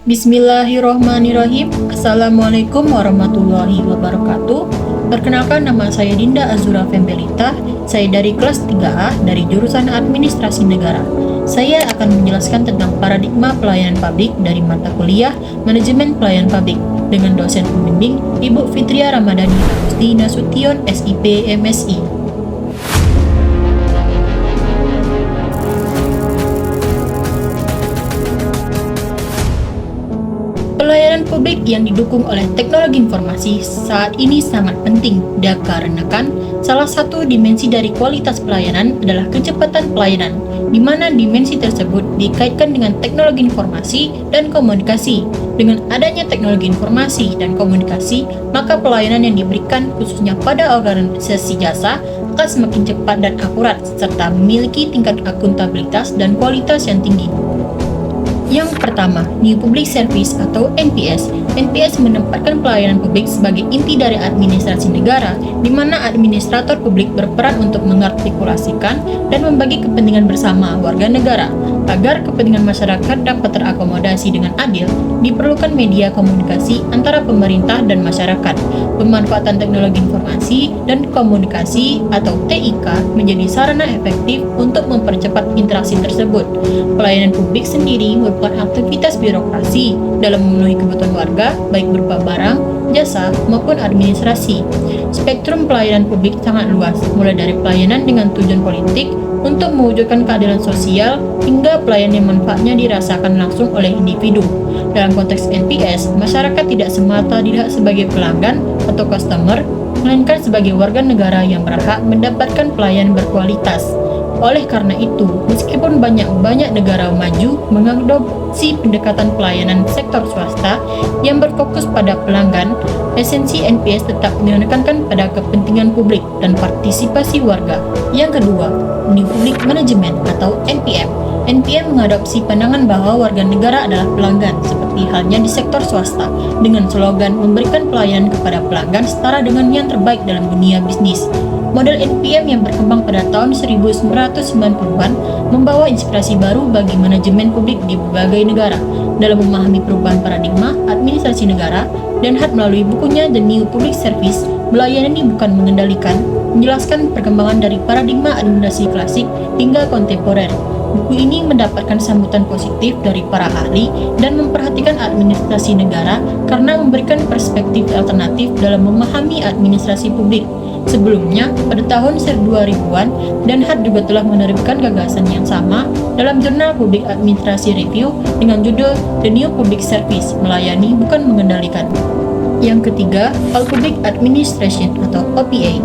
Bismillahirrohmanirrohim. Assalamualaikum warahmatullahi wabarakatuh. Perkenalkan, nama saya Dinda Azura Fembelita. Saya dari kelas 3A dari jurusan Administrasi Negara. Saya akan menjelaskan tentang paradigma pelayanan publik dari mata kuliah Manajemen Pelayanan Publik dengan dosen pembimbing Ibu Fitria Ramadhani Agusti Nasution, SIP, MSI. Pelayanan publik yang didukung oleh teknologi informasi saat ini sangat penting dikarenakan salah satu dimensi dari kualitas pelayanan adalah kecepatan pelayanan, di mana dimensi tersebut dikaitkan dengan teknologi informasi dan komunikasi. Dengan adanya teknologi informasi dan komunikasi, maka pelayanan yang diberikan khususnya pada organisasi jasa akan semakin cepat dan akurat, serta memiliki tingkat akuntabilitas dan kualitas yang tinggi. Yang pertama, New Public Service atau NPS. NPS menempatkan pelayanan publik sebagai inti dari administrasi negara, di mana administrator publik berperan untuk mengartikulasikan dan membagi kepentingan bersama warga negara. Agar kepentingan masyarakat dapat terakomodasi dengan adil, diperlukan media komunikasi antara pemerintah dan masyarakat. Pemanfaatan teknologi informasi dan komunikasi atau TIK menjadi sarana efektif untuk mempercepat interaksi tersebut. Pelayanan publik sendiri merupakan aktivitas birokrasi dalam memenuhi kebutuhan warga, baik berupa barang, jasa, maupun administrasi. Spektrum pelayanan publik sangat luas, mulai dari pelayanan dengan tujuan politik untuk mewujudkan keadilan sosial hingga pelayanan yang manfaatnya dirasakan langsung oleh individu. Dalam konteks NPS, masyarakat tidak semata dilihat sebagai pelanggan atau customer, melainkan sebagai warga negara yang berhak mendapatkan pelayanan berkualitas. Oleh karena itu, meskipun banyak negara maju mengadopsi pendekatan pelayanan sektor swasta yang berfokus pada pelanggan, esensi NPS tetap menekankan pada kepentingan publik dan partisipasi warga. Yang kedua, New Public Management atau NPM. NPM mengadopsi pandangan bahwa warga negara adalah pelanggan, seperti halnya di sektor swasta, dengan slogan memberikan pelayanan kepada pelanggan setara dengan yang terbaik dalam dunia bisnis. Model NPM yang berkembang pada tahun 1990-an membawa inspirasi baru bagi manajemen publik di berbagai negara. Dalam memahami perubahan paradigma administrasi negara, Dan Hart melalui bukunya The New Public Service melayani bukan mengendalikan, menjelaskan perkembangan dari paradigma administrasi klasik hingga kontemporer. Buku ini mendapatkan sambutan positif dari para ahli dan memperhatikan administrasi negara karena memberikan perspektif alternatif dalam memahami administrasi publik. Sebelumnya, pada tahun 2000-an, Dan Hart juga telah menerbitkan gagasan yang sama dalam jurnal Public Administration Review dengan judul The New Public Service, melayani bukan mengendalikan. Yang ketiga, All Public Administration atau OPA.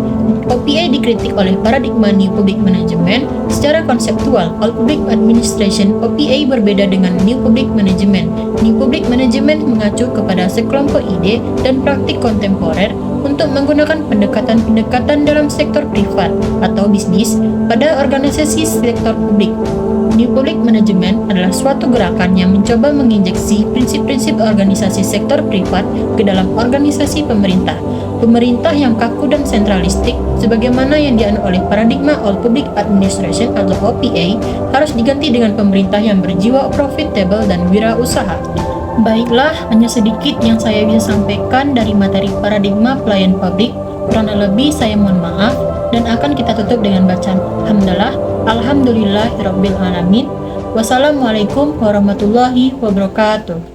OPA dikritik oleh paradigma New Public Management. Secara konseptual, All Public Administration OPA berbeda dengan New Public Management. New Public Management mengacu kepada sekelompok ide dan praktik kontemporer untuk menggunakan pendekatan-pendekatan dalam sektor privat atau bisnis pada organisasi sektor publik. New Public Management adalah suatu gerakan yang mencoba menginjeksi prinsip-prinsip organisasi sektor privat ke dalam organisasi pemerintah. Pemerintah yang kaku dan sentralistik, sebagaimana yang dianut oleh paradigma All Public Administration atau OPA, harus diganti dengan pemerintah yang berjiwa profitable dan wirausaha. Baiklah, hanya sedikit yang saya bisa sampaikan dari materi paradigma pelayanan publik. Kurang lebih saya mohon maaf, dan akan kita tutup dengan bacaan hamdalah, alhamdulillahirabbil alamin. Wassalamualaikum warahmatullahi wabarakatuh.